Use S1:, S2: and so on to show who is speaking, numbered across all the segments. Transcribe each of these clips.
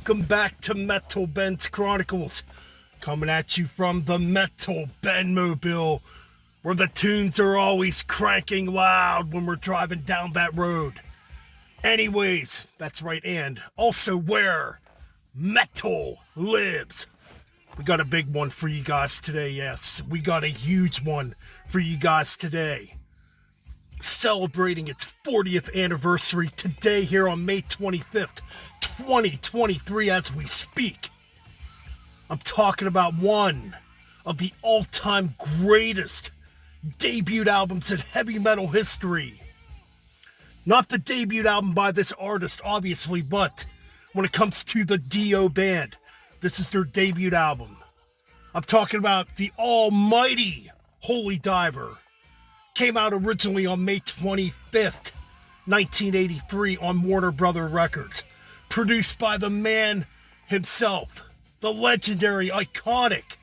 S1: Welcome back to Metal Ben's Chronicles, coming at you from the Metal Ben Mobile, where the tunes are always cranking loud when we're driving down that road. Anyways, that's right, and also where metal lives. We got a big one for you guys today, yes. We got a huge one for you guys today. Celebrating its 40th anniversary today here on May 25th, 2023 as we speak. I'm talking about one of the all-time greatest debut albums in heavy metal history. Not the debut album by this artist, obviously, but when it comes to the Dio band, this is their debut album. I'm talking about the almighty Holy Diver. Came out originally on May 25th, 1983 on Warner Brothers Records. Produced by the man himself, the legendary, iconic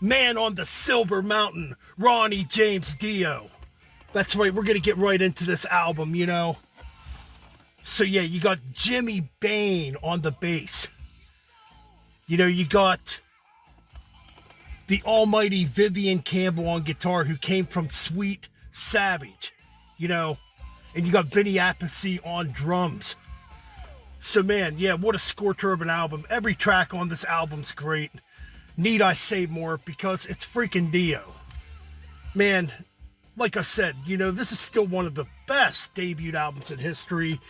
S1: man on the Silver Mountain, Ronnie James Dio. That's right, we're going to get right into this album, you know. So yeah, you got Jimmy Bain on the bass. You know, you got the almighty Vivian Campbell on guitar, who came from Sweet Savage, you know, and you got Vinny Appice on drums. So man, yeah, what a scorcher of an album. Every track on this album's great. Need I say more, because it's freaking Dio. Man, like I said, you know, this is still one of the best debut albums in history.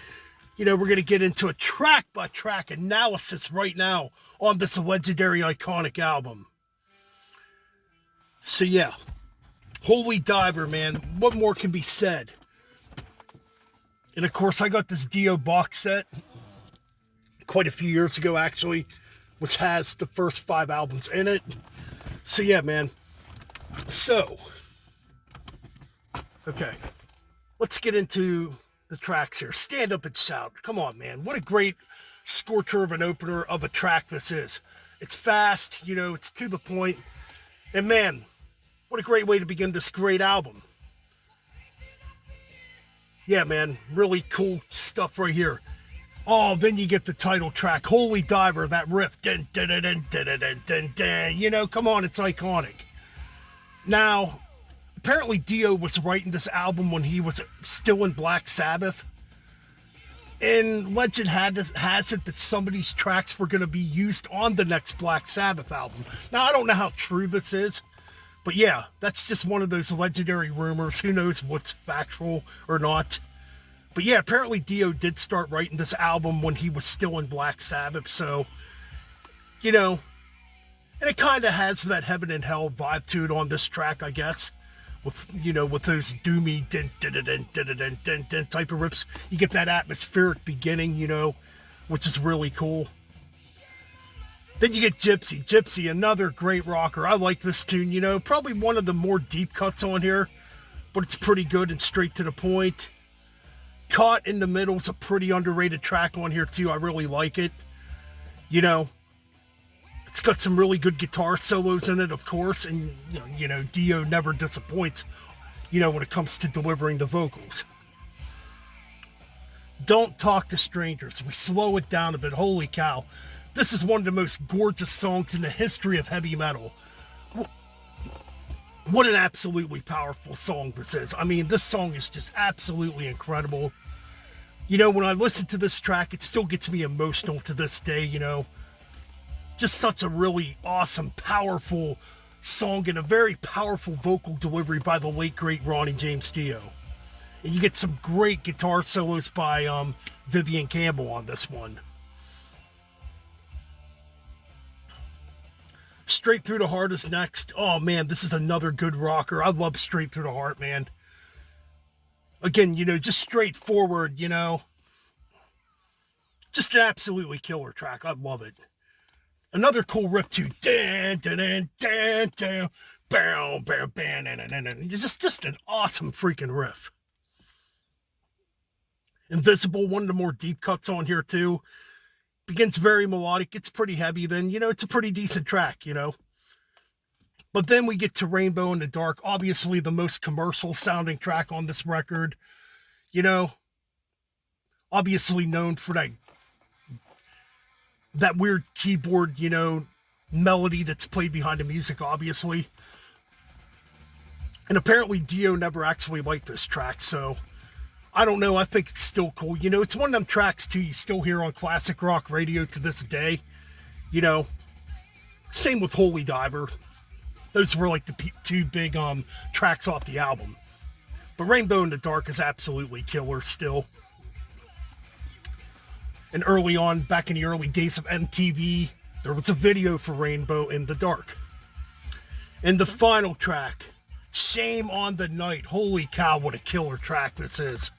S1: You know, we're going to get into a track-by-track analysis right now on this legendary, iconic album. So yeah, Holy Diver, man, what more can be said? And of course, I got this Dio box set quite a few years ago, actually, which has the first 5 albums in it. So yeah, man. So, okay, let's get into the tracks here. Stand Up and Shout. Come on, man. What a great scorcher of an opener of a track this is. It's fast, you know, it's to the point. And man, what a great way to begin this great album. Yeah, man, really cool stuff right here. Oh, then you get the title track, Holy Diver, that riff. Dun, dun, dun, dun, dun, dun, dun, dun. You know, come on, it's iconic. Now, apparently Dio was writing this album when he was still in Black Sabbath. And legend has it that some of these tracks were going to be used on the next Black Sabbath album. Now, I don't know how true this is, but yeah, that's just one of those legendary rumors. Who knows what's factual or not. But yeah, apparently Dio did start writing this album when he was still in Black Sabbath. So, you know, and it kind of has that heaven and hell vibe to it on this track, I guess. With, you know, with those doomy dun, dun, dun, dun, dun, dun, dun, dun type of rips. You get that atmospheric beginning, you know, which is really cool. Then you get Gypsy. Gypsy, another great rocker. I like this tune, you know. Probably one of the more deep cuts on here, but it's pretty good and straight to the point. Caught in the Middle is a pretty underrated track on here, too. I really like it. You know, it's got some really good guitar solos in it, of course, and, you know, Dio never disappoints, you know, when it comes to delivering the vocals. Don't Talk to Strangers. We slow it down a bit. Holy cow. This is one of the most gorgeous songs in the history of heavy metal. What an absolutely powerful song this is. I mean, this song is just absolutely incredible. You know, when I listen to this track, it still gets me emotional to this day, you know. Just such a really awesome, powerful song and a very powerful vocal delivery by the late, great Ronnie James Dio. And you get some great guitar solos by Vivian Campbell on this one. Straight Through the Heart is next. Oh, man, this is another good rocker. I love Straight Through the Heart, man. Again, you know, just straightforward, you know. Just an absolutely killer track. I love it. Another cool riff, too. Dan, dan, dan, dan, dan. Bow, bow, bam, just an awesome freaking riff. Invisible, one of the more deep cuts on here, too. Begins very melodic. It's pretty heavy. Then, you know, it's a pretty decent track, you know. But then we get to Rainbow in the Dark. Obviously, the most commercial sounding track on this record. You know, obviously known for that that weird keyboard, you know, melody that's played behind the music, obviously. And apparently Dio never actually liked this track, so I don't know. I think it's still cool. You know, it's one of them tracks, too, you still hear on classic rock radio to this day. You know, same with Holy Diver. Those were like the two big tracks off the album. But Rainbow in the Dark is absolutely killer still. And early on, back in the early days of MTV, there was a video for Rainbow in the Dark. And the final track, Shame on the Night. Holy cow, what a killer track this is.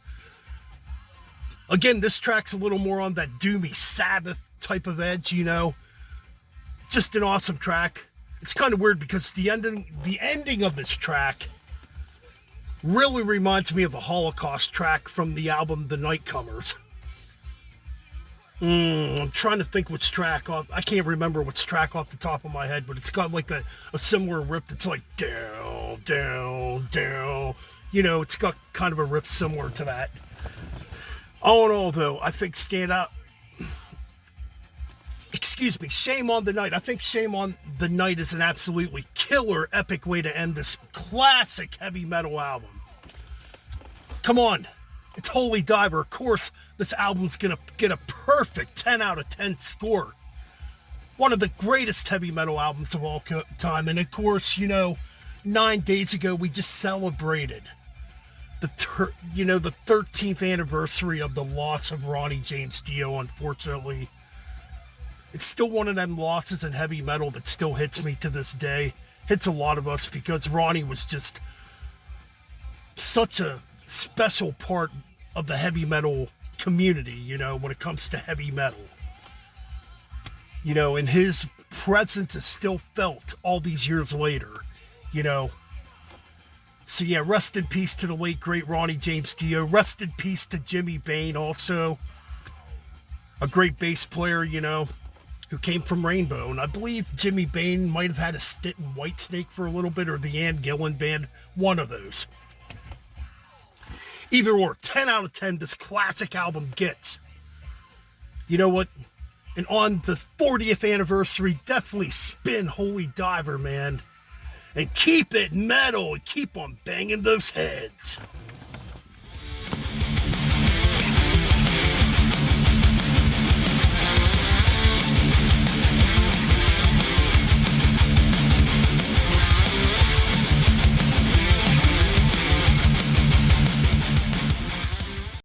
S1: Again, this track's a little more on that doomy Sabbath type of edge, you know. Just an awesome track. It's kind of weird because the ending of this track really reminds me of a Holocaust track from the album The Nightcomers. I'm trying to think which track. I can't remember which track off the top of my head, but it's got like a similar rip that's like down, down, down. You know, it's got kind of a rip similar to that. All in all, though, I think Shame on the Night. I think Shame on the Night is an absolutely killer, epic way to end this classic heavy metal album. Come on. It's Holy Diver. Of course, this album's going to get a perfect 10 out of 10 score. One of the greatest heavy metal albums of all time. And of course, you know, 9 days ago, we just celebrated the 13th anniversary of the loss of Ronnie James Dio, unfortunately. It's still one of them losses in heavy metal that still hits me to this day. Hits a lot of us because Ronnie was just such a special part of the heavy metal community, you know, when it comes to heavy metal. You know, and his presence is still felt all these years later, you know. So yeah, rest in peace to the late, great Ronnie James Dio. Rest in peace to Jimmy Bain, also. A great bass player, you know, who came from Rainbow. And I believe Jimmy Bain might have had a stint in Whitesnake for a little bit, or the Ann Gillan Band, one of those. Either or, 10 out of 10 this classic album gets. You know what? And on the 40th anniversary, definitely spin Holy Diver, man. And keep it metal and keep on banging those heads.